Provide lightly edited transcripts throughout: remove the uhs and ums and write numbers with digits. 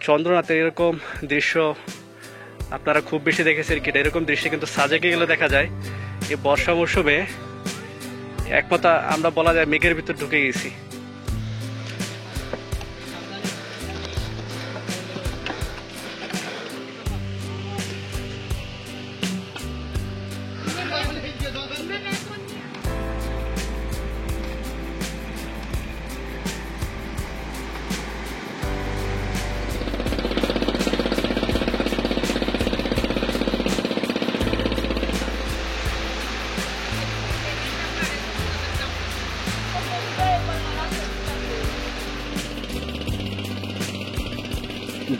চন্দ্রনাথের এরকম দৃশ্য আপনারা খুব বেশি দেখেছেন কিনা। এরকম দৃশ্য কিন্তু সাজেকে গেলে দেখা যায়। এই বর্ষা মৌসুমে একমাত্র আমরা বলা যায় মেঘের ভিতর ঢুকে গেছি।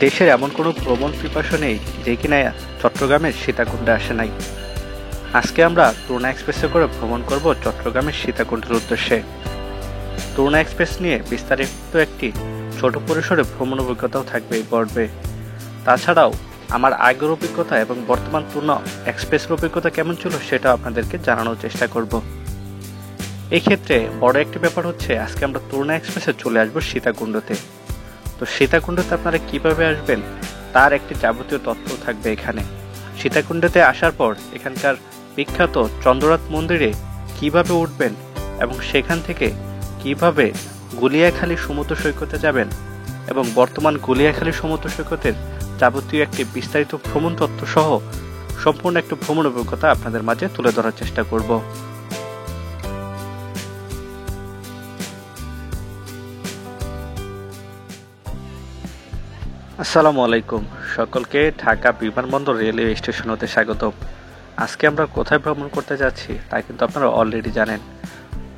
দেশের এমন কোনো ভ্রমণ পিপাসা নেই যে কিনা চট্টগ্রামের সীতাকুণ্ডে আসে নাই। আজকে আমরা তরুণা এক্সপ্রেসে করে ভ্রমণ করব চট্টগ্রামের সীতাকুণ্ডের উদ্দেশ্যে। তরুণা এক্সপ্রেস নিয়ে বিস্তারিত একটি ছোট পরিসরে ভ্রমণ অভিজ্ঞতাও থাকবে এই পর্বে। তাছাড়াও আমার আগের অভিজ্ঞতা এবং বর্তমান তরুণা এক্সপ্রেসের অভিজ্ঞতা কেমন ছিল সেটা আপনাদেরকে জানানোর চেষ্টা করব। এই ক্ষেত্রে বড় একটি ব্যাপার হচ্ছে আজকে আমরা তরুণা এক্সপ্রেসে চলে আসবো সীতাকুণ্ডতে। তো সীতাকুণ্ডতে আপনারা কিভাবে আসবেন তার একটি যাবতীয় তথ্য থাকবে এখানে। সীতাকুণ্ডতে আসার পর এখানকার বিখ্যাত চন্দ্রনাথ মন্দিরে কিভাবে উঠবেন এবং সেখান থেকে কিভাবে গুলিয়াখালী সমুদ্র সৈকতে যাবেন এবং বর্তমান গুলিয়াখালী সমুদ্র সৈকতের যাবতীয় একটি বিস্তারিত ভ্রমণ তথ্য সহ সম্পূর্ণ একটি ভ্রমণ অভিজ্ঞতা আপনাদের মাঝে তুলে ধরার চেষ্টা করব। আসসালামু আলাইকুম, সকলকে ঢাকা বিমানবন্দর রেলওয়ে স্টেশন হতে স্বাগতম। আজকে আমরা কোথায় ভ্রমণ করতে যাচ্ছি তা কিন্তু আপনারা অলরেডি জানেন।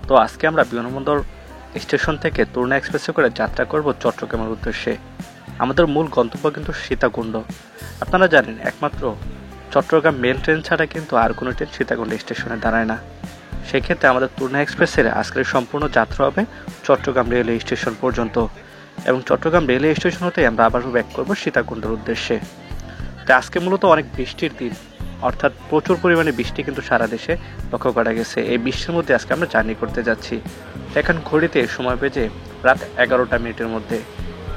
তো আজকে আমরা বিমানবন্দর স্টেশন থেকে তরুণা এক্সপ্রেসে করে যাত্রা করব চট্টগ্রামের উদ্দেশ্যে। আমাদের মূল গন্তব্য কিন্তু সীতাকুণ্ড। আপনারা জানেন একমাত্র চট্টগ্রাম মেল ট্রেন ছাড়া কিন্তু আর কোনো ট্রেন সীতাকুণ্ড স্টেশনে দাঁড়ায় না। সেক্ষেত্রে আমাদের তরুণা এক্সপ্রেসের আজকের সম্পূর্ণ যাত্রা হবে চট্টগ্রাম রেলওয়ে স্টেশন পর্যন্ত এবং চট্টগ্রাম রেলওয়ে স্টেশন হতে আমরা আবারও ব্যাক করবো সীতাকুণ্ডের উদ্দেশ্যে। তো আজকে মূলত অনেক বৃষ্টির দিন, অর্থাৎ প্রচুর পরিমাণে বৃষ্টি কিন্তু সারা দেশে লক্ষ্য করা গেছে। এই বৃষ্টির মধ্যে আজকে আমরা জার্নি করতে যাচ্ছি। এখন ঘড়িতে সময় বেজে রাত 11টা মিনিটের মধ্যে।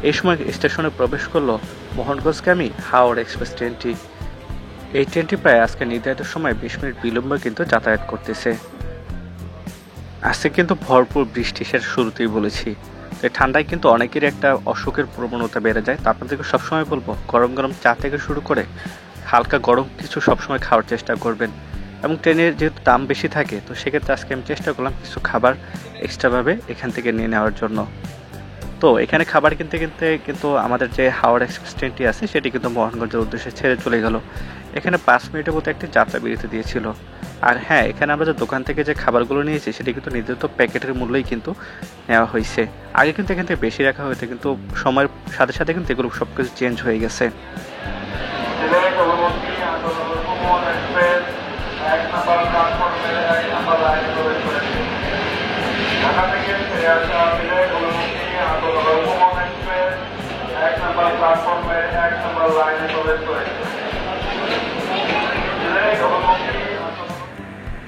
এই সময় স্টেশনে প্রবেশ করলো মোহনগঞ্জগামী হাওড়া এক্সপ্রেস ট্রেনটি। এই ট্রেনটি প্রায় আজকে নির্ধারিত সময় 20 মিনিট বিলম্বে কিন্তু যাতায়াত করতেছে। আজকে কিন্তু ভরপুর বৃষ্টি, সেটা শুরুতেই বলেছি। এই ঠান্ডায় কিন্তু অনেকেরই একটা অসুখের প্রবণতা বেড়ে যায়। তা আপনাদেরকে সবসময় বলবো গরম গরম চা থেকে শুরু করে হালকা গরম কিছু সবসময় খাওয়ার চেষ্টা করবেন। এবং ট্রেনের যেহেতু দাম বেশি থাকে তো সেক্ষেত্রে আজকে আমি চেষ্টা করলাম কিছু খাবার এক্সট্রাভাবে এখান থেকে নিয়ে নেওয়ার জন্য। তো এখানে খাবার কিনতে কিনতে কিন্তু আমাদের যে হাওড়া এক্সপ্রেস ট্রেনটি আছে সেটি কিন্তু মোহনগঞ্জের উদ্দেশ্যে ছেড়ে চলে গেল। এখানে 5 মিনিটের মতো একটি যাত্রা বিরতি দিয়েছিল। আর হ্যাঁ, এখানে আমরা যে দোকান থেকে যে খাবারগুলো নিয়েছি সেটি কিন্তু নির্ধারিত প্যাকেটের মূল্যই কিন্তু নেওয়া হয়েছে। আগে কিন্তু এখান থেকে বেশি রাখা হয়েছে, কিন্তু সময়ের সাথে সাথে কিন্তু এগুলো সব কিছু চেঞ্জ হয়ে গেছে।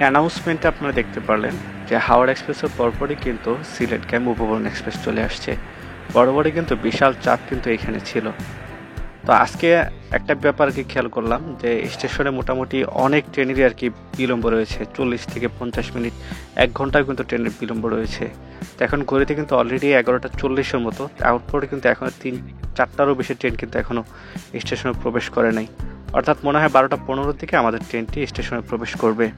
অ্যানাউন্সমেন্টে আপনারা দেখতে পারলেন যে হাওড়া এক্সপ্রেসের পরপরই কিন্তু সিলেটগামী উপবন এক্সপ্রেস চলে আসছে। বরাবরই কিন্তু বিশাল চাপ কিন্তু এখানে ছিল। তো আজকে একটা ব্যাপার কি খেয়াল করলাম যে স্টেশনে মোটামুটি অনেক ট্রেনেরই আর কি বিলম্ব রয়েছে। 40 থেকে 50 মিনিট, 1 ঘন্টায় কিন্তু ট্রেনের বিলম্ব রয়েছে। তো এখন ঘড়িতে কিন্তু অলরেডি 11:40-এর মতো। আউটপোর্টে কিন্তু এখনো 3-4টারও বেশি ট্রেন কিন্তু এখনো স্টেশনে প্রবেশ করে নাই। অর্থাৎ মনে হয় 12:15-র দিকে আমাদের ট্রেনটি স্টেশনে প্রবেশ করবে।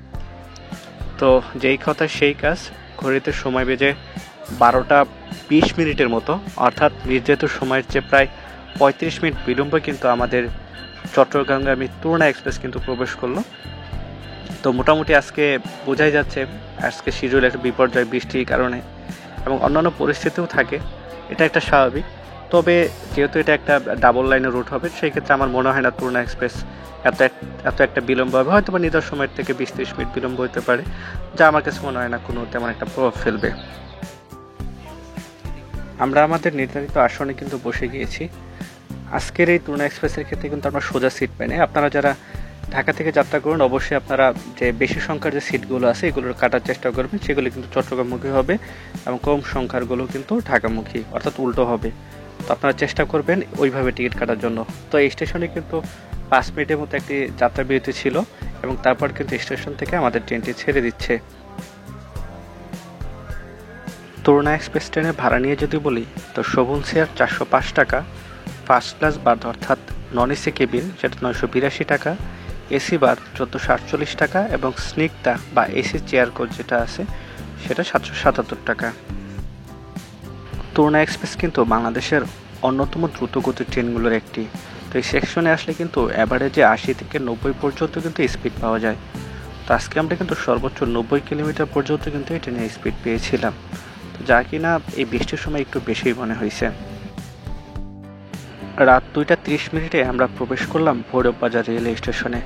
তো যেই কথা সেই কাজ, ঘড়িতে সময় বেজে 12:20 মিনিটের মতো, অর্থাৎ নির্ধারিত সময়ের চেয়ে প্রায় 35 মিনিট বিলম্বে কিন্তু আমাদের চট্টগ্রামগামী তরুণা এক্সপ্রেস কিন্তু প্রবেশ করলো। তো মোটামুটি আজকে বোঝাই যাচ্ছে আজকে শিডিউল একটা বিপর্যয় বৃষ্টির কারণে এবং অন্যান্য পরিস্থিতিও থাকে, এটা একটা স্বাভাবিক। তবে যেহেতু এটা একটা ডাবল লাইনের রুট হবে সেই ক্ষেত্রে আমার মনে হয় না তরুণা এক্সপ্রেস এত একটা বিলম্ব হবে। হয়তো বা নির্ধারিত সময়ের থেকে 20-30 মিনিট বিলম্ব হতে পারে, যা আমার কাছে মনে হয় না কোনো তেমন একটা প্রভাব ফেলবে। আমরা আমাদের নির্ধারিত আসনে কিন্তু বসে গিয়েছি। আজকের এই তরুণা এক্সপ্রেসের ক্ষেত্রে কিন্তু আমরা সোজা সিট পাই না। আপনারা যারা ঢাকা থেকে যাত্রা করুন অবশ্যই আপনারা যে বেশি সংখ্যার যে সিটগুলো আছে এগুলোর কাটার চেষ্টা করবেন। সেগুলো কিন্তু চট্টগ্রামমুখী হবে এবং কম সংখ্যারগুলো কিন্তু ঢাকামুখী, অর্থাৎ উল্টো হবে। তো আপনারা চেষ্টা করবেন ওইভাবে টিকিট কাটার জন্য। তো এই স্টেশনে কিন্তু 5 মিনিটের মতো একটি যাত্রা বিরতি ছিল এবং তারপর কিন্তু স্টেশন থেকে আমাদের ট্রেনটি ছেড়ে দিচ্ছে। তরুণা এক্সপ্রেস ট্রেনের ভাড়া নিয়ে যদি বলি, তো শোভন চেয়ার 405 টাকা, ফার্স্ট ক্লাস বার্থ অর্থাৎ নন এসি কেবিন সেটা 982 টাকা, এসি বার 1448 টাকা এবং স্নিগ্ধা বা এসি চেয়ার কোচ যেটা আছে সেটা 777 টাকা। তরুণা এক্সপ্রেস কিন্তু বাংলাদেশের অন্যতম দ্রুতগতির ট্রেনগুলোর একটি। তো এই সেকশনে আসলে কিন্তু অ্যাভারেজে 80 থেকে 90 পর্যন্ত কিন্তু স্পিড পাওয়া যায়। তো আজকে আমরা কিন্তু সর্বোচ্চ 90 কিলোমিটার পর্যন্ত কিন্তু এই ট্রেনের স্পিড পেয়েছিলাম, তো যা কিনা এই বৃষ্টির সময় একটু বেশিই মনে হয়েছে। রাত 2টা 30 মিনিটে আমরা প্রবেশ করলাম ভৈরব বাজার রেলওয়ে স্টেশনে।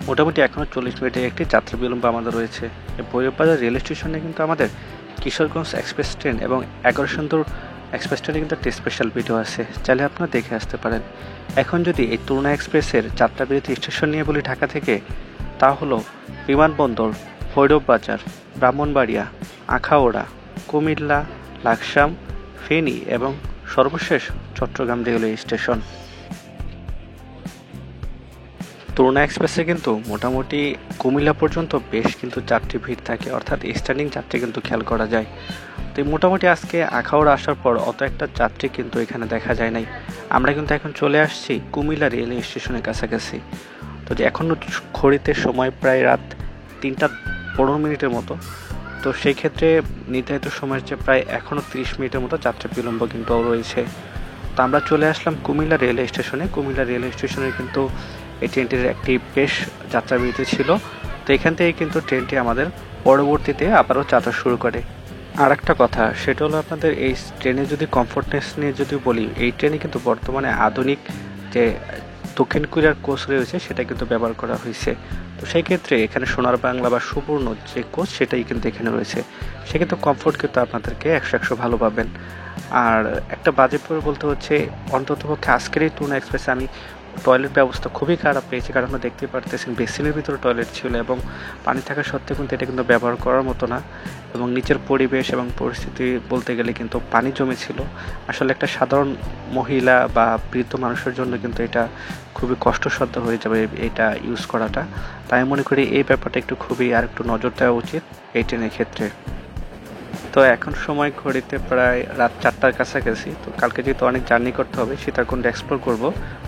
মোটামুটি এখনও 40 মিনিটের একটি যাত্রা বিলম্ব আমাদের রয়েছে। এই ভৈরব বাজার রেল স্টেশনে কিন্তু আমাদের কিশোরগঞ্জ এক্সপ্রেস ট্রেন এবং 11 সুন্দর এক্সপ্রেস ট্রেনে কিন্তু একটি স্পেশাল ভিডিও আছে, চাইলে আপনারা দেখে আসতে পারেন। এখন যদি এই তরুণা এক্সপ্রেসের যাত্রা বিরতি স্টেশন নিয়ে বলি ঢাকা থেকে, তা হলো বিমানবন্দর, ভৈরব বাজার, ব্রাহ্মণবাড়িয়া, আখাউড়া, কুমিল্লা, লাকসাম, ফেনী এবং সর্বশেষ চট্টগ্রাম রেলওয়ে স্টেশন। তরুণা এক্সপ্রেসে কিন্তু মোটামুটি কুমিল্লা পর্যন্ত বেশ কিন্তু যাত্রী ভিড় থাকে, অর্থাৎ স্ট্যান্ডিং যাত্রী কিন্তু খেয়াল করা যায়। তো মোটামুটি আজকে আখাউড়া আসার পর অত একটা যাত্রী কিন্তু এখানে দেখা যায় নাই। আমরা কিন্তু এখন চলে আসছি কুমিল্লা রেলওয়ে স্টেশনের কাছাকাছি। তো যে এখনও ঘড়িতে সময় প্রায় রাত 3টা 15 মিনিটের মতো। তো সেই ক্ষেত্রে নির্ধারিত সময়ের চেয়ে প্রায় এখনও 30 মিনিটের মতো যাত্রা বিলম্ব কিন্তু রয়েছে। তো আমরা চলে আসলাম কুমিল্লা রেলওয়ে স্টেশনে। কুমিল্লা রেলওয়ে স্টেশনে কিন্তু এই ট্রেনটির একটি বেশ যাত্রা বিরতি ছিল। তো এখান থেকে কিন্তু ট্রেনটি আমাদের পরবর্তীতে আবারও যাত্রা শুরু করে। আর একটা কথা, সেটা হলো আপনাদের এই ট্রেনে যদি কমফোর্টনেস নিয়ে যদি বলি, এই ট্রেনে কিন্তু বর্তমানে আধুনিক যে দক্ষিণ কোরিয়ার কোচ রয়েছে সেটা কিন্তু ব্যবহার করা হয়েছে। তো সেই ক্ষেত্রে এখানে সোনার বাংলা বা সুবর্ণ যে কোচ সেটাই কিন্তু এখানে রয়েছে। সেক্ষেত্রে কমফোর্ট কিন্তু আপনাদেরকে 100 ভালো পাবেন। আর একটা বাজে পরে বলতে হচ্ছে, অন্ততপক্ষে আজকের এই তরুণা এক্সপ্রেসে আমি টয়লেট ব্যবস্থা খুবই খারাপ পেয়েছি, কারণ আপনারা দেখতে পারতেছেন বেসিনের ভিতরে টয়লেট ছিল এবং পানি থাকা সত্ত্বেও কিন্তু এটা কিন্তু ব্যবহার করার মতো না। এবং নিচের পরিবেশ এবং পরিস্থিতি বলতে গেলে কিন্তু পানি জমেছিল। আসলে একটা সাধারণ মহিলা বা বৃদ্ধ মানুষের জন্য কিন্তু এটা খুবই কষ্টসাধ্য হয়ে যাবে এটা ইউজ করাটা। তাই মনে করি এই ব্যাপারটা একটু খুবই আর একটু নজর দেওয়া উচিত এই ট্রেনের ক্ষেত্রে। তো এখন সময় ঘড়িতে প্রায় রাত 4টার কাছাকাছি। তো কালকে যেহেতু অনেক জার্নি করতে হবে, সীতাকুণ্ড এক্সপ্লোর করব।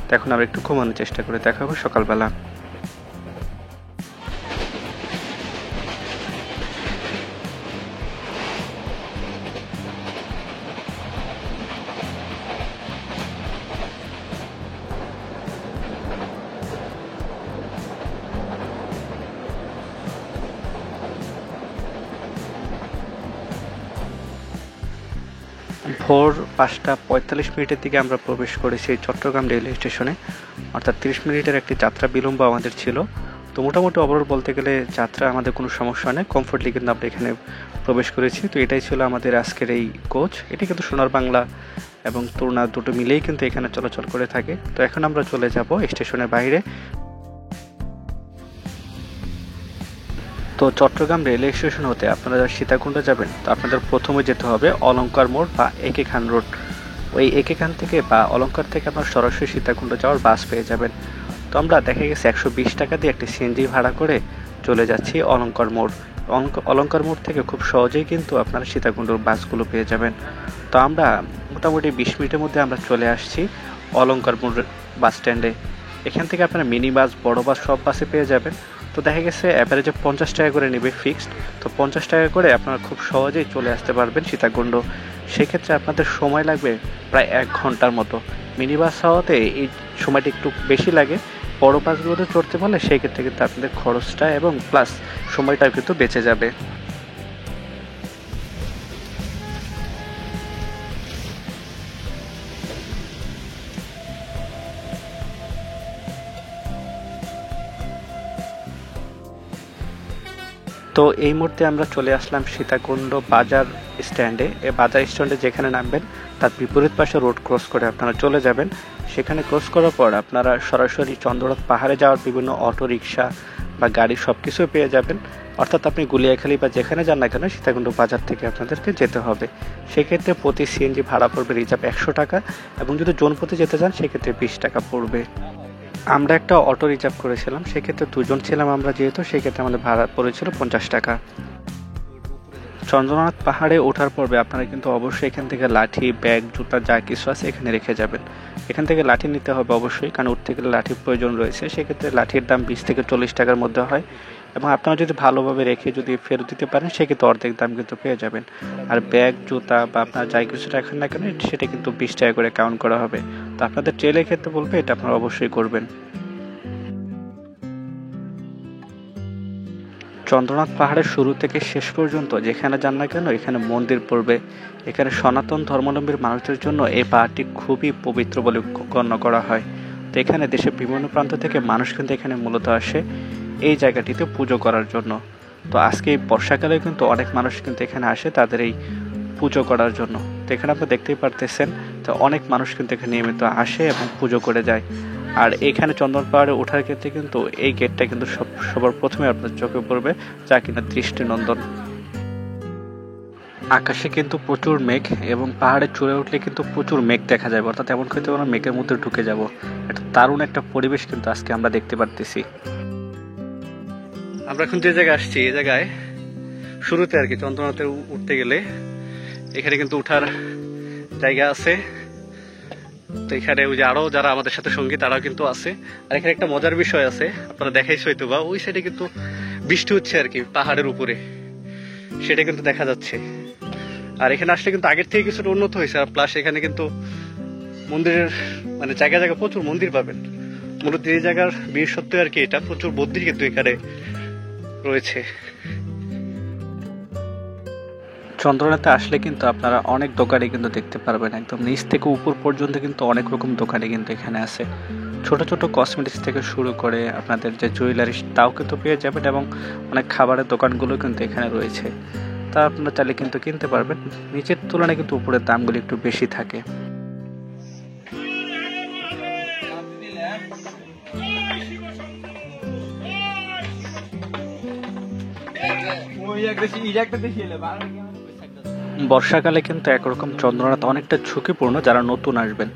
তো এখন আমরা একটু ঘুমানোর চেষ্টা করি, দেখা হবে সকালবেলা। ভোর 5টা 45 মিনিটের দিকে আমরা প্রবেশ করেছি চট্টগ্রাম রেলওয়ে স্টেশনে, অর্থাৎ 30 মিনিটের একটি যাত্রা বিলম্ব আমাদের ছিল। তো মোটামুটি ওভারঅল বলতে গেলে যাত্রা আমাদের কোনো সমস্যা নেই, কমফোর্টলি কিন্তু আমরা এখানে প্রবেশ করেছি। তো এটাই ছিল আমাদের আজকের এই কোচ। এটি কিন্তু সোনার বাংলা এবং তরুণা দুটো মিলেই কিন্তু এখানে চলাচল করে থাকে। তো এখন আমরা চলে যাব স্টেশনের বাইরে। তো চট্টগ্রাম রেলওয়ে স্টেশন হতে আপনারা যারা সীতাকুণ্ড যাবেন, তো আপনাদের প্রথমে যেতে হবে অলঙ্কার মোড় বা একে খান রোড। ওই একে খান থেকে বা অলঙ্কার থেকে আপনার সরাসরি সীতাকুণ্ড যাওয়ার বাস পেয়ে যাবেন। তো আমরা দেখা গেছে 120 টাকা দিয়ে একটি সিএনজি ভাড়া করে চলে যাচ্ছি অলঙ্কার মোড়। অলঙ্কার মোড় থেকে খুব সহজেই কিন্তু আপনারা সীতাকুণ্ডর বাসগুলো পেয়ে যাবেন। তো আমরা মোটামুটি 20 মিনিটের মধ্যে আমরা চলে আসছি অলঙ্কার মোড় বাস স্ট্যান্ডে। এখান থেকে আপনারা মিনি বাস, বড় বাস সব বাসে পেয়ে যাবেন। তো দেখা গেছে অ্যাভারেজে 50 টাকা করে নেবে ফিক্সড। তো 50 টাকা করে আপনারা খুব সহজেই চলে আসতে পারবেন সীতাকুণ্ড। সেক্ষেত্রে আপনাদের সময় লাগবে প্রায় 1 ঘন্টার মতো। মিনি বাস হওয়াতে এই সময়টা একটু বেশি লাগে। বড় বাসগুলোতে চড়তে পারলে সেই ক্ষেত্রে কিন্তু আপনাদের খরচটা এবং প্লাস সময়টাও কিন্তু বেঁচে যাবে। তো এই মুহূর্তে আমরা চলে আসলাম সীতাকুণ্ড বাজার স্ট্যান্ডে। এই বাজার স্ট্যান্ডে যেখানে নামবেন তার বিপরীত পাশে রোড ক্রস করে আপনারা চলে যাবেন। সেখানে ক্রস করার পর আপনারা সরাসরি চন্দ্রনাথ পাহাড়ে যাওয়ার বিভিন্ন অটো রিক্সা বা গাড়ি সব কিছুই পেয়ে যাবেন। অর্থাৎ আপনি গুলিয়াখালী বা যেখানে যান না কেন সীতাকুণ্ড বাজার থেকে আপনাদেরকে যেতে হবে। সেক্ষেত্রে প্রতি সিএনজি ভাড়া পড়বে রিজার্ভ 100 টাকা, এবং যদি জোনপথে যেতে চান সেক্ষেত্রে 20 টাকা পড়বে। আমরা একটা অটো রিজার্ভ করেছিলাম, সেক্ষেত্রে 2 জন ছিলাম আমরা, যেহেতু সেক্ষেত্রে আমাদের ভাড়া পড়েছিল 50 টাকা। চন্দ্রনাথ পাহাড়ে ওঠার পর্বে আপনারা কিন্তু অবশ্যই এখান থেকে লাঠি, ব্যাগ, জুতা যা কিছু আছে এখানে রেখে যাবেন। এখান থেকে লাঠি নিতে হবে অবশ্যই, কারণ উঠতে গেলে লাঠির প্রয়োজন রয়েছে। সেক্ষেত্রে লাঠির দাম 20 থেকে 40 টাকার মধ্যে হয়, এবং আপনারা যদি ভালোভাবে রেখে যদি ফেরত দিতে পারেন সেক্ষেত্রে অর্ধেক দাম কিন্তু পেয়ে যাবেন। আর ব্যাগ, জুতা বা আপনার যাই কিছু রাখেন না কেন সেটা কিন্তু 20 টাকা করে কাউন্ট করা হবে। তো আপনাদের ট্রেলের ক্ষেত্রে বলবে এটা আপনারা অবশ্যই করবেন। চন্দ্রনাথ পাহাড়ের শুরু থেকে শেষ পর্যন্ত যেখানে যান না কেন এখানে মন্দির পড়বে। এখানে সনাতন ধর্মাবলম্বীর মানুষদের জন্য এই পাহাড়টি খুবই পবিত্র বলে গণ্য করা হয়। তো এখানে দেশের বিভিন্ন প্রান্ত থেকে মানুষ কিন্তু এখানে মূলত আসে এই জায়গাটিতে পুজো করার জন্য। তো আজকে এই বর্ষাকালে কিন্তু অনেক মানুষ কিন্তু এখানে আসে তাদের এই পুজো করার জন্য। তো এখানে আপনি দেখতেই পারতেছেন, তো অনেক মানুষ কিন্তু এখানে নিয়মিত আসে এবং পুজো করে যায়। আর এখানে চন্দন পাহাড়ে ওঠার ক্ষেত্রে কিন্তু এই গেটটা কিন্তু সবার প্রথমে আপনার চোখে পড়বে, যা কিনা দৃষ্টিনন্দন। আকাশে কিন্তু প্রচুর মেঘ, এবং পাহাড়ে চড়ে উঠলে কিন্তু প্রচুর মেঘ দেখা যায়, অর্থাৎ এমন হয়তো আমরা মেঘের মধ্যে ঢুকে যাব। একটা দারুণ একটা পরিবেশ কিন্তু আজকে আমরা দেখতে পারতেছি। আমরা এখন যে জায়গায় আসছি এই জায়গায় শুরুতে আর কি চন্দ্রনাথে উঠতে গেলে এখানে কিন্তু উঠার জায়গা আছে। তো এখানে ওই যে আরো যারা আমাদের সাথে সঙ্গী তারাও কিন্তু আছে। আর এখানে একটা মজার বিষয় আছে, আপনারা দেখাইছো হয়তো বা, ওই সাইডে কিন্তু বৃষ্টি হচ্ছে আর কি পাহাড়ের উপরে, সেটা কিন্তু দেখা যাচ্ছে। আর এখানে আসলে কিন্তু আগের থেকে কিছুটা উন্নত হয়েছে। আর প্লাস এখানে কিন্তু মন্দিরের মানে জায়গা জায়গা প্রচুর মন্দির পাবেন। মূলত এই জায়গার বিশেষত্ব আর কি এটা, প্রচুর মন্দির কিন্তু এখানে রয়েছে। চন্দ্রনাথে আসলে কিন্তু আপনারা অনেক দোকানে কিন্তু দেখতে পারবেন, একদম নিচ থেকে উপর পর্যন্ত কিন্তু অনেক রকম দোকানে কিন্তু এখানে আছে। ছোট ছোট কসমেটিক্স থেকে শুরু করে আপনাদের যে জুয়েলারি তাও কিন্তু পেয়ে যাবেন, এবং অনেক খাবারের দোকানগুলো কিন্তু এখানে রয়েছে। তা আপনারা চাইলে কিন্তু কিনতে পারবেন। নিচের তুলনায় কিন্তু উপরের দামগুলো একটু বেশি থাকে। বর্ষাকালে কিন্তু একরকম চন্দ্রনাথ অনেকটা ঝুঁকিপূর্ণ যারা নতুন আসবেন।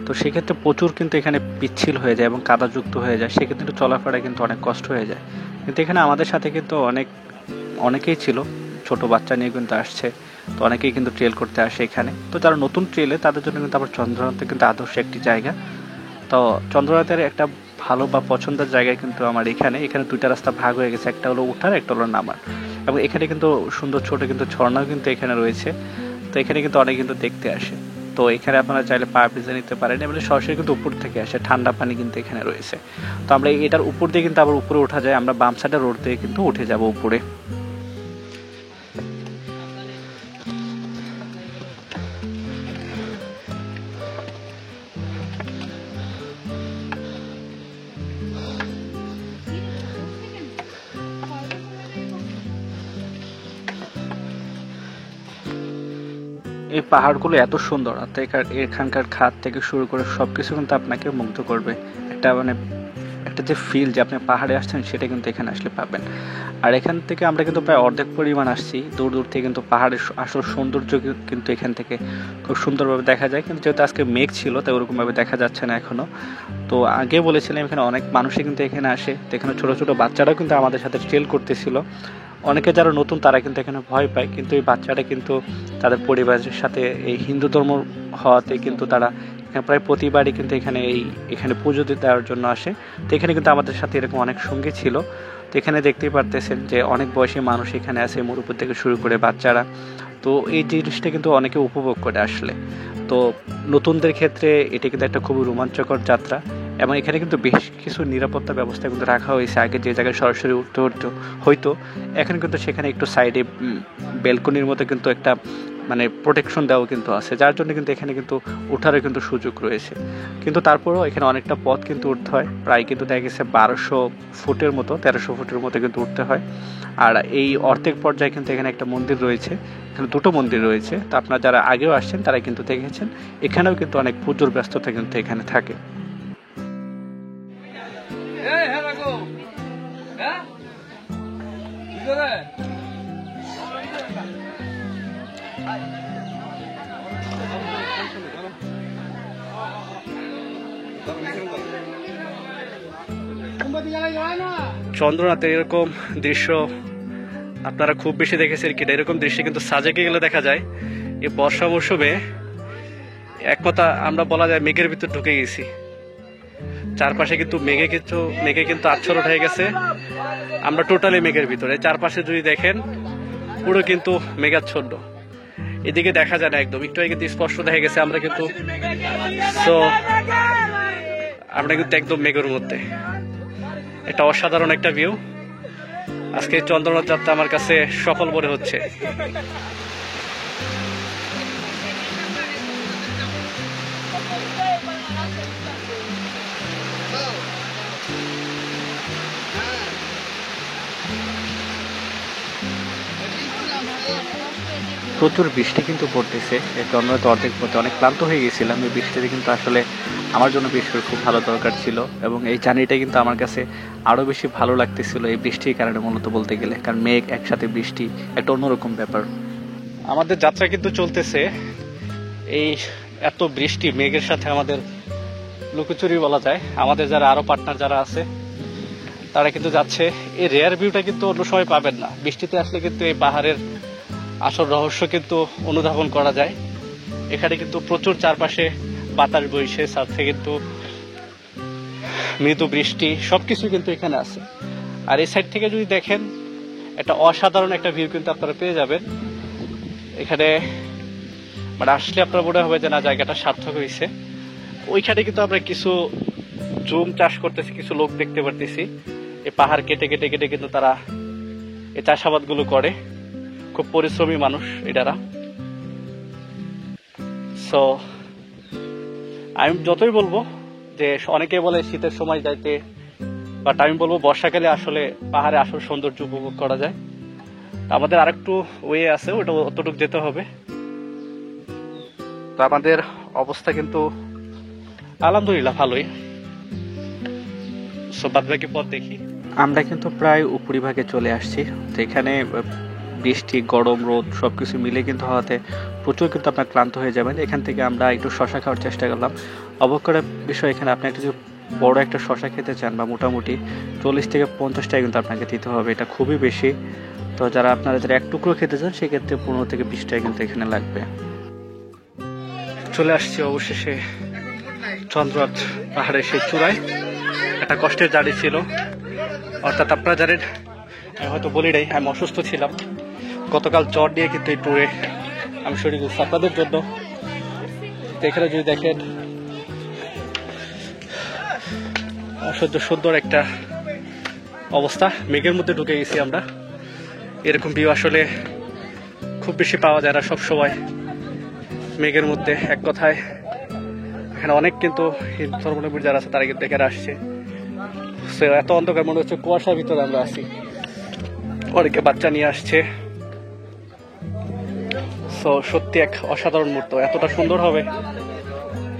তো সেক্ষেত্রে প্রচুর কিন্তু এখানে পিচ্ছিল হয়ে যায় এবং কাদাযুক্ত হয়ে যায়, সেক্ষেত্রে চলাফেরা কিন্তু অনেক কষ্ট হয়ে যায়। কিন্তু এখানে আমাদের সাথে কিন্তু অনেকেই ছিল, ছোট বাচ্চা নিয়ে কিন্তু আসছে। তো অনেকেই কিন্তু ট্রেল করতে আসে এখানে। তো যারা নতুন ট্রেলে তাদের জন্য কিন্তু আবার চন্দ্রনাথ কিন্তু আদর্শ একটি জায়গা। তো চন্দ্রনাথের একটা ভালো বা পছন্দের জায়গায় কিন্তু আমার এখানে 2টা রাস্তা ভাগ হয়ে গেছে, একটা হলো উঠার, একটা হলো নামার। এবং এখানে কিন্তু সুন্দর ছোট কিন্তু ঝর্ণাও কিন্তু এখানে রয়েছে। তো এখানে কিন্তু অনেক কিন্তু দেখতে আসে। তো এখানে আপনারা চাইলে পা ভিজে নিতে পারেন, এবং সরাসরি কিন্তু উপর থেকে আসে, ঠান্ডা পানি কিন্তু এখানে রয়েছে। তো আমরা এটার উপর দিয়ে কিন্তু আবার উপরে ওঠা যায়, আমরা বাম সাইডের রোড দিয়ে কিন্তু উঠে যাব উপরে। এই পাহাড়গুলো এত সুন্দর, আর এখানকার খাত থেকে শুরু করে সবকিছু কিন্তু আপনাকে মুগ্ধ করবে। একটা যে ফিল যে আপনি পাহাড়ে আসছেন সেটা কিন্তু এখানে আসলে পাবেন। আর এখান থেকে আমরা কিন্তু প্রায় অর্ধেক পরিমাণ আসছি, দূর দূর থেকে কিন্তু পাহাড়ের আসল সৌন্দর্য কিন্তু এখান থেকে খুব সুন্দরভাবে দেখা যায়। কিন্তু যেহেতু আজকে মেঘ ছিল তাই ওরকমভাবে দেখা যাচ্ছে না এখনো। তো আগে বলেছিলাম এখানে অনেক মানুষই কিন্তু এখানে আসে। তো এখানে ছোটো ছোটো বাচ্চারাও কিন্তু আমাদের সাথে ট্রেল করতেছিল। অনেকে যারা নতুন তারা কিন্তু এখানে ভয় পায়, কিন্তু এই বাচ্চারা কিন্তু তাদের পরিবারের সাথে এই হিন্দু ধর্ম হওয়াতে কিন্তু তারা প্রায় প্রতিবারই কিন্তু এখানে পুজো দেওয়ার জন্য আসে। তো এখানে কিন্তু আমাদের সাথে এরকম অনেক সঙ্গী ছিল। তো এখানে দেখতেই পারতেছেন যে অনেক বয়সী মানুষ এখানে আছে, মুরুব্বি থেকে শুরু করে বাচ্চারা। তো এই জিনিসটা কিন্তু অনেকে উপভোগ করে আসলে। তো নতুনদের ক্ষেত্রে এটা কিন্তু একটা খুবই রোমাঞ্চকর যাত্রা, এবং এখানে কিন্তু বেশ কিছু নিরাপত্তা ব্যবস্থা কিন্তু রাখা হয়েছে। আগে যে জায়গায় সরাসরি উঠতে হইতো, এখন কিন্তু সেখানে একটু সাইডে ব্যালকনির মতো কিন্তু একটা মানে প্রোটেকশন দেওয়া কিন্তু আছে, যার জন্য কিন্তু এখানে কিন্তু ওঠারও কিন্তু সুযোগ রয়েছে। কিন্তু তারপরেও এখানে অনেকটা পথ কিন্তু উঠতে হয়, প্রায় কিন্তু দেখা গেছে 1200 ফুটের মতো, 1300 ফুটের মতো কিন্তু উঠতে হয়। আর এই অর্ধেক পর্যায়ে কিন্তু এখানে একটা মন্দির রয়েছে, এখানে 2টো মন্দির রয়েছে। তো আপনারা যারা আগেও আসছেন তারা কিন্তু দেখেছেন, এখানেও কিন্তু অনেক পুজোর ব্যস্ততা কিন্তু এখানে থাকে। চন্দ্রনাথের এরকম দৃশ্য আপনারা খুব বেশি দেখেছেন কিনা? এরকম দৃশ্য কিন্তু সাজেকে গেলে দেখা যায়। এই বর্ষা মৌসুমে এক কথা আমরা বলা যায় মেঘের ভিতর ঢুকে গেছি। চারপাশে কিন্তু মেঘে কিন্তু আচ্ছন্ন হয়ে গেছে। আমরা টোটালি মেঘের ভিতরে। চারপাশে যদি দেখেন পুরো কিন্তু মেঘাচ্ছন্ন, এদিকে দেখা যায় না একদম, একটু কিন্তু স্পষ্ট দেখা গেছে। আমরা কিন্তু একদম মেঘের মধ্যে। এটা অসাধারণ একটা ভিউ। আজকে চন্দ্রনাথ যাত্রা আমার কাছে সফল মনে হচ্ছে। প্রচুর বৃষ্টি কিন্তু পড়তেছে। এই চন্দ্রনাথ অর্ধেক পথে অনেক ক্লান্ত হয়ে গেছিলাম। এই বৃষ্টিতে কিন্তু আসলে আমার জন্য বিশেষ করে খুব ভালো দরকার ছিল, এবং এই জার্নিটা কিন্তু আমার কাছে আরও বেশি ভালো লাগতেছিল এই বৃষ্টির কারণে, মূলত বলতে গেলে। কারণ মেঘ একসাথে বৃষ্টি একটা অন্যরকম ব্যাপার। আমাদের যাত্রা কিন্তু চলতেছে। এই এত বৃষ্টি মেঘের সাথে আমাদের লুকোচুরি বলা যায়। আমাদের যারা আরো পার্টনার যারা আছে তারা কিন্তু যাচ্ছে। এই রেয়ার ভিউটা কিন্তু অন্য সময় পাবেন না। বৃষ্টিতে আসলে কিন্তু এই পাহাড়ের আসল রহস্য কিন্তু অনুধাবন করা যায়। এখানে কিন্তু প্রচুর চারপাশে বাতাস বইছে, সাথে কিন্তু মৃদু বৃষ্টি, সবকিছু কিন্তু এখানে আছে। আর এই সাইড থেকে যদি দেখেন একটা অসাধারণ একটা ভিউ কিন্তু আপনারা পেয়ে যাবেন। এখানে মানে আসলে আপনার মনে হবে যে না, জায়গাটা সার্থক হয়েছে। ওইখানে কিন্তু আমরা কিছু জুম চাষ করতেছি, কিছু লোক দেখতে পারতেছি। এই পাহাড় কেটে কেটে কেটে কিন্তু তারা এই চাষাবাদ গুলো করে। খুব পরিশ্রমী মানুষ এটারা। সো আমি যতই বলবো যে অনেকে বলে শীতের সময় যাইতে, বাট আমি বলবো বর্ষাকালে আসলে পাহাড়ে আসল সৌন্দর্য উপভোগ করা যায়। আমাদের আরেকটু ওয়ে আছে, ওটা অতটুকু যেতে হবে। তো আমাদের অবস্থা কিন্তু আলহামদুলিল্লাহ ভালোই। সো বাদ বাকি পথ দেখি। আমরা কিন্তু প্রায় উপরিভাগে চলে আসছি। তো এখানে বৃষ্টি, গরম, রোদ সবকিছু মিলে কিন্তু হওয়াতে প্রচুর কিন্তু আপনার ক্লান্ত হয়ে যাবেন। এখান থেকে আমরা একটু শশা খাওয়ার চেষ্টা করলাম। অবাক করার বিষয়, এখানে আপনি একটা যদি বড় একটা শশা খেতে চান বা মোটামুটি 40 থেকে 50 টাকা কিন্তু আপনাকে দিতে হবে। এটা খুবই বেশি। তো যারা আপনারা যারা এক টুকরো খেতে চান সেক্ষেত্রে 15 থেকে 20 টাকা কিন্তু এখানে লাগবে। চলে আসছি অবশেষে চন্দ্রনাথ পাহাড়ের সেই চূড়ায়। একটা কষ্টের জার্নি ছিল। অর্থাৎ আপনারা জানেন, আমি হয়তো বলি নাই, আমি অসুস্থ ছিলাম। গতকাল জ্বর নিয়ে কিন্তু এই ট্যুরে আমি শরীর করছি আপনাদের জন্য। এখানে যদি দেখেন সুন্দর একটা অবস্থা। মেঘের মধ্যে ঢুকে গেছি আমরা। এরকম ভিউ আসলে খুব বেশি পাওয়া যায় না সব সময় মেঘের মধ্যে। এক কথায় এখানে অনেক কিন্তু হিন্দু ধর্মাবলম্বী যারা আছে তারা কিন্তু এখানে আসছে। এত অন্ধকার মনে হচ্ছে কুয়াশার ভিতরে আমরা আছি। অনেকে বাচ্চা নিয়ে আসছে। সো সত্যি এক অসাধারণ মুহূর্ত। এতটা সুন্দর হবে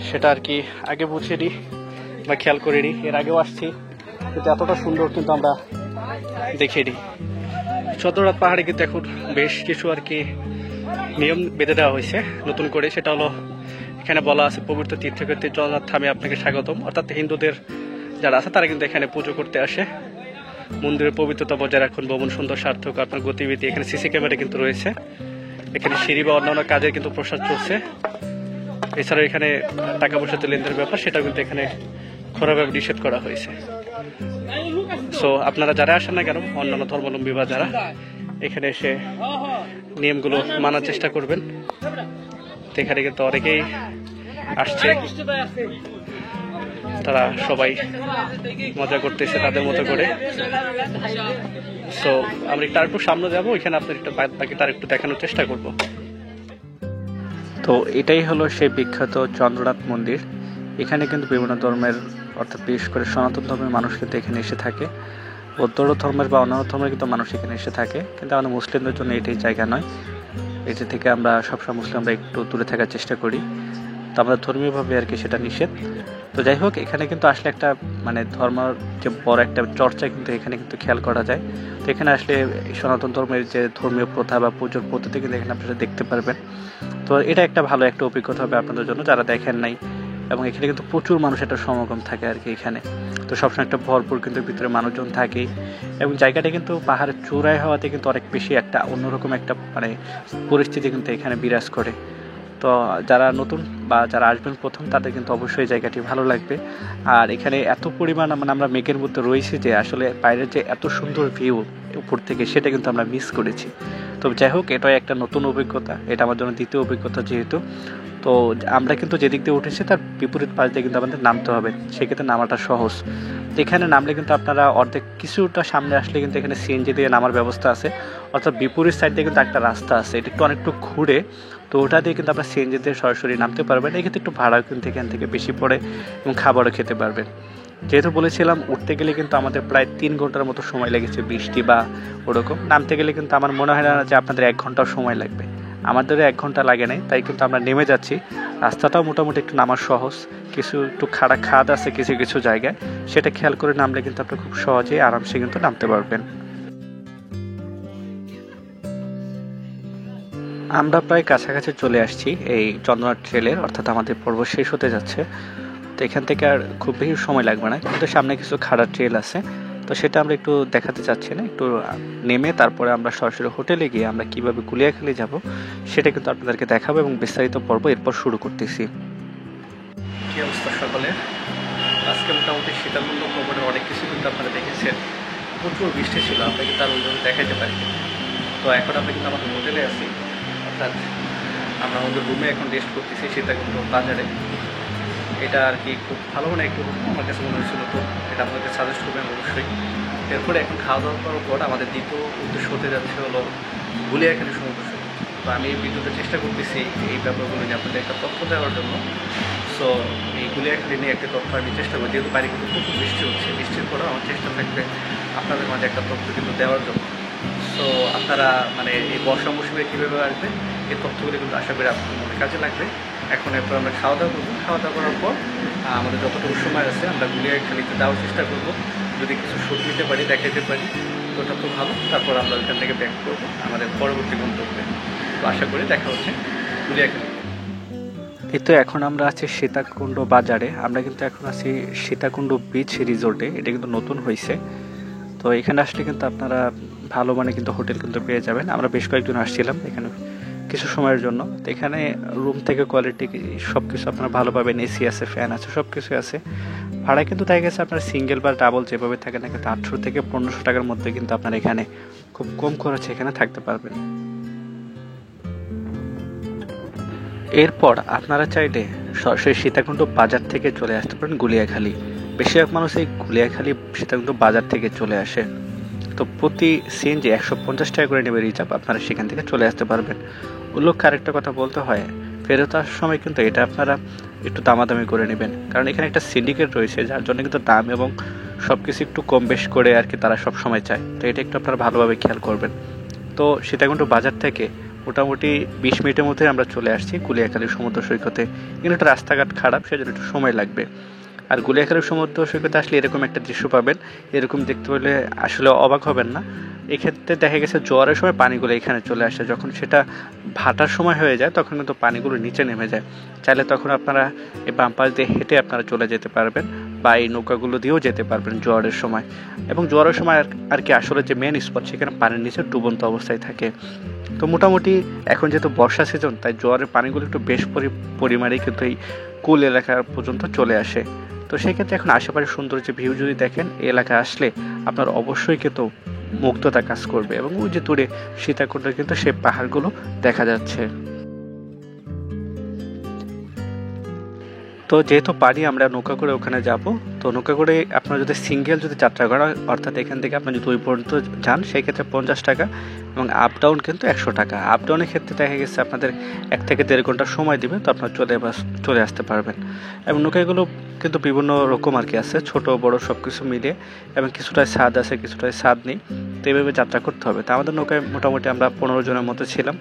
সেটা আর কি আগে বুঝিনি বা খেয়াল করিনি। এর আগেও আসছি কিন্তু এতটা সুন্দর কিন্তু আমরা দেখিনি। চন্দ্রনাথ পাহাড়ে কিন্তু এখন বেশ কিছু আর কি নিয়ম বেঁধে দেওয়া হয়েছে নতুন করে। সেটা হলো এখানে বলা আছে, পবিত্র তীর্থক্ষেত্রে জগন্নাথ ধামে আপনাকে স্বাগতম। অর্থাৎ হিন্দুদের যারা আছে তারা কিন্তু এখানে পুজো করতে আসে। মন্দিরের পবিত্রতা বজায় রাখুন, ভ্রমণ সুন্দর সার্থক, আপনার গতিবিধি। এখানে সিসি ক্যামেরা কিন্তু রয়েছে। এখানে সিঁড়ি বা অন্যান্য কাজের কিন্তু প্রসাদ চলছে। এছাড়াও এখানে টাকা পয়সা লেনদেনের ব্যাপার, সেটাও কিন্তু এখানে খোলাভাবে নিষেধ করা হয়েছে। সো আপনারা যারা আসেন না কেন, অন্যান্য ধর্মাবলম্বী বা যারা, এখানে এসে নিয়মগুলো মানার চেষ্টা করবেন। এখানে কিন্তু অনেকেই আসছে, তারা সবাই মজা করতেছে তাদের মতো করে। সো আমরা একটু সামনে যাবো, ওইখানে আপনার একটু বাকি তার একটু দেখানোর চেষ্টা করব। তো এটাই হলো সেই বিখ্যাত চন্দ্রনাথ মন্দির। এখানে কিন্তু বিভিন্ন ধর্মের, অর্থাৎ বিশেষ করে সনাতন ধর্মের মানুষ কিন্তু এখানে এসে থাকে। বৌদ্ধ ধর্মের বা অন্যান্য ধর্মের কিন্তু মানুষ এখানে এসে থাকে, কিন্তু আমাদের মুসলিমদের জন্য এটাই জায়গা নয়। এটি থেকে আমরা সবসময় মুসলিমরা একটু দূরে থাকার চেষ্টা করি। তো আমাদের ধর্মীয়ভাবে আর কি সেটা নিষেধ। তো যাই হোক, এখানে কিন্তু আসলে একটা মানে ধর্মের যে বড় একটা চর্চা কিন্তু এখানে কিন্তু খেয়াল করা যায়। তো এখানে আসলে সনাতন ধর্মের যে ধর্মীয় প্রথা বা পুজোর পদ্ধতি কিন্তু এখানে আপনারা দেখতে পারবেন। তো এটা একটা ভালো একটা অভিজ্ঞতা হবে আপনাদের জন্য যারা দেখেন নাই। এবং এখানে কিন্তু প্রচুর মানুষ একটা সমাগম থাকে আর কি এখানে। তো সবসময় একটা ভরপুর কিন্তু ভিতরে মানুষজন থাকেই, এবং জায়গাটা কিন্তু পাহাড়ের চূড়ায় হওয়াতে কিন্তু অনেক বেশি একটা অন্যরকম একটা মানে পরিস্থিতি কিন্তু এখানে বিরাজ করে। তো যারা নতুন বা যারা আসবেন প্রথম, তাদের কিন্তু অবশ্যই জায়গাটি ভালো লাগবে। আর এখানে এত পরিমাণ মানে আমরা মেঘের মধ্যে রয়েছি যে আসলে বাইরের যে এত সুন্দর ভিউ উপর থেকে, সেটা কিন্তু আমরা মিস করেছি। তো যাই হোক, এটাই একটা নতুন অভিজ্ঞতা, এটা আমার জন্য দ্বিতীয় অভিজ্ঞতা যেহেতু। তো আমরা কিন্তু যেদিক দিয়ে উঠেছি তার বিপরীত পাশ দিয়ে কিন্তু আমাদের নামতে হবে, সেক্ষেত্রে নামাটা সহজ। তো এখানে নামলে কিন্তু আপনারা অর্ধেক কিছুটা সামনে আসলে কিন্তু এখানে সিএনজি দিয়ে নামার ব্যবস্থা আছে, অর্থাৎ বিপরীত সাইড দিয়ে কিন্তু একটা রাস্তা আছে, এটা একটু অনেকটু ঘুরে। তো ওটা দিয়ে কিন্তু আপনার সিএনজি দিয়ে সরাসরি নামতে পারবেন। এক্ষেত্রে একটু ভাড়াও কিন্তু এখান থেকে বেশি পড়ে এবং খাবারও খেতে পারবেন। যেহেতু বলেছিলাম উঠতে গেলে কিন্তু আমাদের প্রায় 3 ঘন্টার মতো সময় লেগেছে, বৃষ্টি বা ওরকম। নামতে গেলে কিন্তু আমার মনে হয় না যে আপনাদের 1 ঘন্টাও সময় লাগবে। আমাদেরও 1 ঘন্টা লাগে নাই, তাই কিন্তু আমরা নেমে যাচ্ছি। রাস্তাটাও মোটামুটি একটু নামার সহজ, কিছু একটু খাড়া খাদ আছে কিছু কিছু জায়গায়, সেটা খেয়াল করে নামলে কিন্তু আপনি খুব সহজেই আরামসে কিন্তু নামতে পারবেন। আমরা প্রায় কাছাকাছি চলে আসছি এই চন্দ্রনাথ ট্রেলের, অর্থাৎ আমাদের পর্ব শেষ হতে যাচ্ছে। তো এখান থেকে আর খুব বেশি সময় লাগবে না, কিন্তু সামনে কিছু খাড়া ট্রেল আছে, তো সেটা আমরা একটু দেখাতে চাচ্ছি না। একটু নেমে তারপরে আমরা সরাসরি হোটেলে গিয়ে আমরা কীভাবে গুলিয়াখালী যাব সেটা কিন্তু আপনাদেরকে দেখাবো, এবং বিস্তারিত পর্ব এরপর শুরু করতেছি। কী অবস্থা সকলে? আজকে মোটামুটি সীতাকুণ্ড ভ্রমণের অনেক কিছু কিন্তু আপনারা দেখেছেন। প্রচুর বৃষ্টি ছিল, আপনাকে তার ওই জন্য দেখাইতে পারি। তো এখন আমরা কিন্তু আমাদের হোটেলে আছি, অর্থাৎ আমরা আমাদের রুমে এখন রেস্ট করতেছি সীতাকুণ্ড বাজারে। এটা আর কি খুব ভালো মানে একটু আমার কাছে মনে হয়েছিল, তো এটা আপনাকে সাজেস্ট করবেন অবশ্যই। এরপরে এখন খাওয়া দাওয়া করার পর আমাদের দ্বিতীয় উদ্দেশ্য হতে যাচ্ছে হলো গুলিয়াখালী সমুদ্র সৈকত। তো আমি এই ভিডিওতে চেষ্টা করতেছি এই ব্যাপারগুলো নিয়ে আপনাদের একটা তথ্য দেওয়ার জন্য। সো এই গুলিয়াখালী নিয়ে একটা তথ্য আমি চেষ্টা করি, যেহেতু বাইরে কিন্তু প্রচুর বৃষ্টি হচ্ছে, বৃষ্টির পরেও আমার চেষ্টা থাকবে আপনাদের মাঝে একটা তথ্য কিন্তু দেওয়ার জন্য। সো আপনারা মানে এই বর্ষা মৌসুমে কীভাবে আসবে এই তথ্যগুলো কিন্তু আশা করি আপনাদের মনে কাজে লাগবে। এখন এরপর আমরা খাওয়া দাওয়া করবো, খাওয়া দাওয়া করার পর আমাদের যতটুকু সময় আছে আমরা গুলিয়াখালীতে দেওয়ার চেষ্টা করবো। যদি কিছু শুট নিতে পারি, দেখাতে পারি, তো ওটা খুব ভালো। তারপর আমরা ওইখান থেকে ব্যাক করবো আমাদের পরবর্তী গন্তব্যে। তো আশা করি দেখা হচ্ছে গুলিয়াখালী। কিন্তু এখন আমরা আছি সীতাকুণ্ড বাজারে। আমরা কিন্তু এখন আছি সীতাকুণ্ড বিচ রিসোর্টে, এটা কিন্তু নতুন হয়েছে। তো এখানে আসলে কিন্তু আপনারা ভালো মানে কিন্তু হোটেল কিন্তু পেয়ে যাবেন। আমরা বেশ কয়েকজন আসছিলাম এখানে কিছু সময়ের জন্য। তো এখানে রুম থেকে কোয়ালিটি সব কিছু আপনারা ভালো পাবেন, এসি আছে, ফ্যান আছে, সব কিছু আছে। ভাড়া কিন্তু দেখা গেছে আপনার সিঙ্গেল বা ডাবল যেভাবে থাকে না, কিন্তু 800 থেকে 1500 টাকার মধ্যে কিন্তু আপনারা এখানে খুব কম খরচে এখানে থাকতে পারবেন। এরপর আপনারা চাইলে সরাসরি সীতাকুণ্ড বাজার থেকে চলে আসতে পারেন গুলিয়াখালী। বেশিরভাগ মানুষ এই গুলিয়াখালী সীতাকুণ্ড বাজার থেকে চলে আসে। তো প্রতি সিএনজি 150 টাকা করে নেবে রিজার্ভ, আপনারা সেখান থেকে চলে আসতে পারবেন। উল্লেখ্য আরেকটা কথা বলতে হয়, ফেরত আসার সময় কিন্তু এটা আপনারা একটু দামাদামি করে নেবেন, কারণ এখানে একটা সিন্ডিকেট রয়েছে যার জন্য কিন্তু দাম এবং সব কিছু একটু কম বেশ করে আর কি তারা সব সময় চায়। তো এটা একটু আপনারা ভালোভাবে খেয়াল করবেন। তো সীতাকুণ্ড বাজার থেকে মোটামুটি 20 মিনিটের মধ্যে আমরা চলে আসছি গুলিয়াখালী সমুদ্র সৈকতে। কিন্তু একটা রাস্তাঘাট খারাপ, সেজন্য একটু সময় লাগবে। আর গুলিয়াখালী সমুদ্র সৈকতে আসলে এরকম একটা দৃশ্য পাবেন, এরকম দেখতে পেলে আসলে অবাক হবেন না। এক্ষেত্রে দেখা গেছে জোয়ারের সময় পানিগুলো এখানে চলে আসে, যখন সেটা ভাটার সময় হয়ে যায় তখন কিন্তু পানিগুলো নিচে নেমে যায়। চাইলে তখন আপনারা এই বাম পাশ দিয়ে হেঁটে আপনারা চলে যেতে পারবেন, বা এই নৌকাগুলো দিয়েও যেতে পারবেন জোয়ারের সময়। এবং জোয়ারের সময় আর কি আসলে যে মেন স্পট, সেখানে পানির নিচে ডুবন্ত অবস্থায় থাকে। তো মোটামুটি এখন যেহেতু বর্ষা সিজন, তাই জোয়ারের পানিগুলো একটু বেশ পরিমাণে কিন্তু এই কুল এলাকা পর্যন্ত চলে আসে। তো সেক্ষেত্রে এখন আশেপাশে সুন্দর যে ভিউ যদি দেখেন, এই এলাকায় আসলে আপনার অবশ্যই কিন্তু মুগ্ধতা কাজ করবে। এবং ওই যে দূরে সীতাকুণ্ডের কিন্তু সেই পাহাড়গুলো দেখা যাচ্ছে। তো যেহেতু পারি আমরা নৌকা করে ওখানে যাব। তো নৌকা করে আপনারা যদি সিঙ্গেল যদি যাত্রা করা, অর্থাৎ এখান থেকে আপনার যদি ওই পর্যন্ত যান, সেই ক্ষেত্রে 50 টাকা, এবং আপ ডাউন কিন্তু 100 টাকা। আপ ডাউনের ক্ষেত্রে দেখা গেছে আপনাদের 1 থেকে 1.5 ঘন্টা সময় দিবে, তো আপনারা চলে আসতে পারবেন। এবং নৌকাগুলো কিন্তু বিভিন্ন রকম আর কি আছে, ছোট বড় সব কিছু মিলিয়ে, এবং কিছুটাই স্বাদ আছে কিছুটাই স্বাদ নেই। তো এইভাবে যাত্রা করতে হবে। তো আমাদের নৌকায় মোটামুটি আমরা 15 জনের মতো ছিলাম।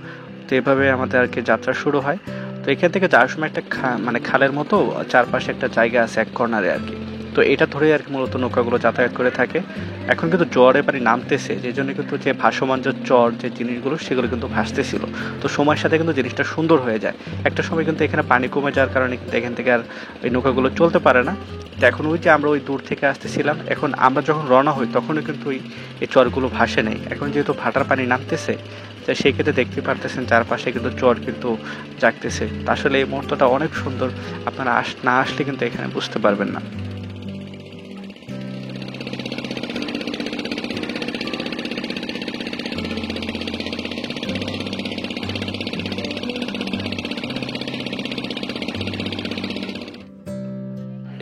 তো এইভাবে আমাদের আর কি যাত্রা শুরু হয়। তো এখান থেকে যাওয়ার সময় একটা মানে খালের মতো চারপাশে একটা জায়গা আছে এক কর্নারে আর কি। তো এটা ধরেই আর কি মূলত নৌকাগুলো যাতায়াত করে থাকে। এখন কিন্তু জোয়ারে পানি নামতেছে, যে জন্য কিন্তু যে ভাসমান যে চর যে জিনিসগুলো সেগুলো কিন্তু ভাসতেছিল। তো সময়ের সাথে কিন্তু জিনিসটা সুন্দর হয়ে যায়। একটা সময় কিন্তু এখানে পানি কমে যাওয়ার কারণে কিন্তু এখান থেকে আর ওই নৌকাগুলো চলতে পারে না। তো এখন ওই যে আমরা ওই দূর থেকে আসতেছিলাম, এখন আমরা যখন রওনা হই তখনও কিন্তু এই চরগুলো ভাসে নেই। এখন যেহেতু ভাটার পানি নামতেছে, তো সেই ক্ষেত্রে দেখতে পারতেছেন চারপাশে কিন্তু চর কিন্তু জাগতেছে। আসলে এই মুহূর্তটা অনেক সুন্দর, আপনারা না আসলে কিন্তু এখানে বুঝতে পারবেন না।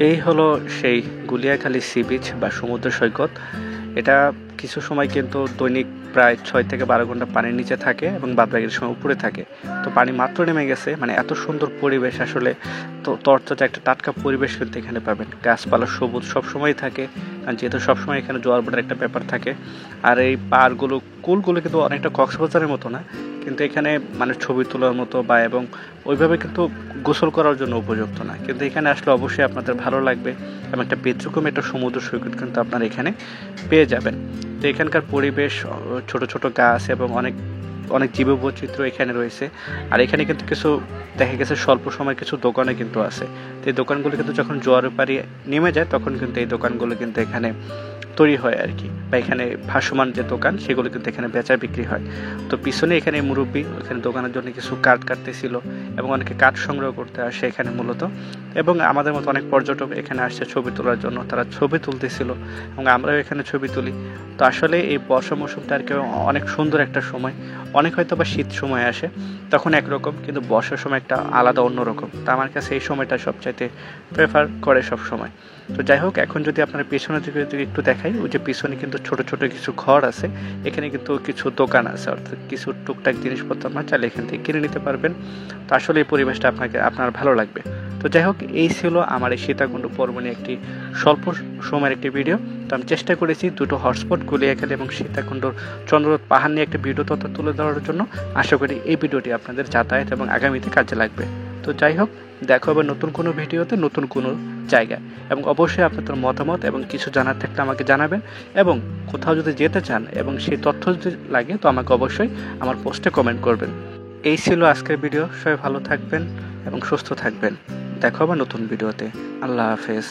এই হলো সেই গুলিয়াখালী সি বিচ বা সমুদ্র সৈকত। এটা কিছু সময় কিন্তু দৈনিক প্রায় 6 থেকে 12 ঘন্টা পানির নিচে থাকে এবং বাদবাকির সময় উপরে থাকে। তো পানি মাত্র নেমে গেছে, মানে এত সুন্দর পরিবেশ আসলে। তো তরতাজা একটা টাটকা পরিবেশ কিন্তু এখানে পাবেন। গাছপালা সবুজ সবসময় থাকে, কারণ যেহেতু সবসময় এখানে জোয়ার ভাটার একটা ব্যাপার থাকে। আর এই পাড়গুলো কুলগুলো কিন্তু অনেকটা কক্সবাজারের মতো না, কিন্তু এখানে মানে ছবি তোলার মতো বা এবং ওইভাবে কিন্তু গোসল করার জন্য উপযুক্ত না। কিন্তু এখানে আসলে অবশ্যই আপনাদের ভালো লাগবে এবং একটা ব্যতিক্রম একটা সমুদ্র সৈকত কিন্তু আপনারা এখানে পেয়ে যাবেন। তো এখানকার পরিবেশ, ছোট ছোট গাছ এবং অনেক অনেক জীববৈচিত্র্য এখানে রয়েছে। আর এখানে কিন্তু কিছু দেখা গেছে স্বল্প সময় কিছু দোকানে কিন্তু আছে। তো এই দোকানগুলো কিন্তু যখন জোয়ারের পানি নেমে যায় তখন কিন্তু এই দোকানগুলো কিন্তু এখানে তৈরি হয় আর কি, বা এখানে ভাসমান যে দোকান সেগুলো কিন্তু এখানে বেচা বিক্রি হয়। তো পিছনে এখানে মুরব্বী এখানে দোকানের জন্য কিছু কাঠ কাটতেছিল এবং অনেকে কাঠ সংগ্রহ করতে আসে এখানে মূলত। এবং আমাদের মতো অনেক পর্যটক এখানে আসছে ছবি তোলার জন্য, তারা ছবি তুলতেছিল এবং আমরাও এখানে ছবি তুলি। তো আসলে এই বর্ষা মৌসুমটা আর কি অনেক সুন্দর একটা সময়। অনেক হয়তো বা শীত সময় আসে তখন একরকম, কিন্তু বর্ষার সময় একটা আলাদা অন্যরকম। তো আমার কাছে এই সময়টা সবচাইতে প্রেফার করে সব সময়। তো যাই হোক, এখন যদি আপনার পেছনের দিকে যদি একটু দেখাই, ওই যে পিছনে কিন্তু ছোট ছোট কিছু ঘর আছে, এখানে কিন্তু কিছু দোকান আছে, অর্থাৎ কিছু টুকটাক জিনিসপত্র আপনার চাইলে এখান থেকে কিনে নিতে পারবেন। তো আসলে এই পরিবেশটা আপনার ভালো লাগবে। তো যাই হোক, এই ছিল আমার এই সীতাকুণ্ড পর্ব নিয়ে একটি স্বল্প সময়ের একটি ভিডিও। তো আমি চেষ্টা করেছি দুটো হটস্পট গুলিয়াখালী এবং সীতাকুণ্ডর চন্দ্ররোদ পাহাড় নিয়ে একটা ভিডিও তথ্য তুলে ধরার জন্য। আশা করি এই ভিডিওটি আপনাদের যাতায়াত এবং আগামীতে কাজে লাগবে। তো যাই হোক, দেখা হবে নতুন কোনো ভিডিওতে নতুন কোনো জায়গায়। এবং অবশ্যই আপনাদের মতামত এবং কিছু জানার থাকলে আমাকে জানাবেন, এবং কোথাও যদি যেতে চান এবং সেই তথ্য যদি লাগে তো আমাকে অবশ্যই আমার পোস্টে কমেন্ট করবেন। এই ছিল আজকের ভিডিও। সবাই ভালো থাকবেন এবং সুস্থ থাকবেন। দেখা হবে নতুন ভিডিওতে। আল্লাহ হাফেজ।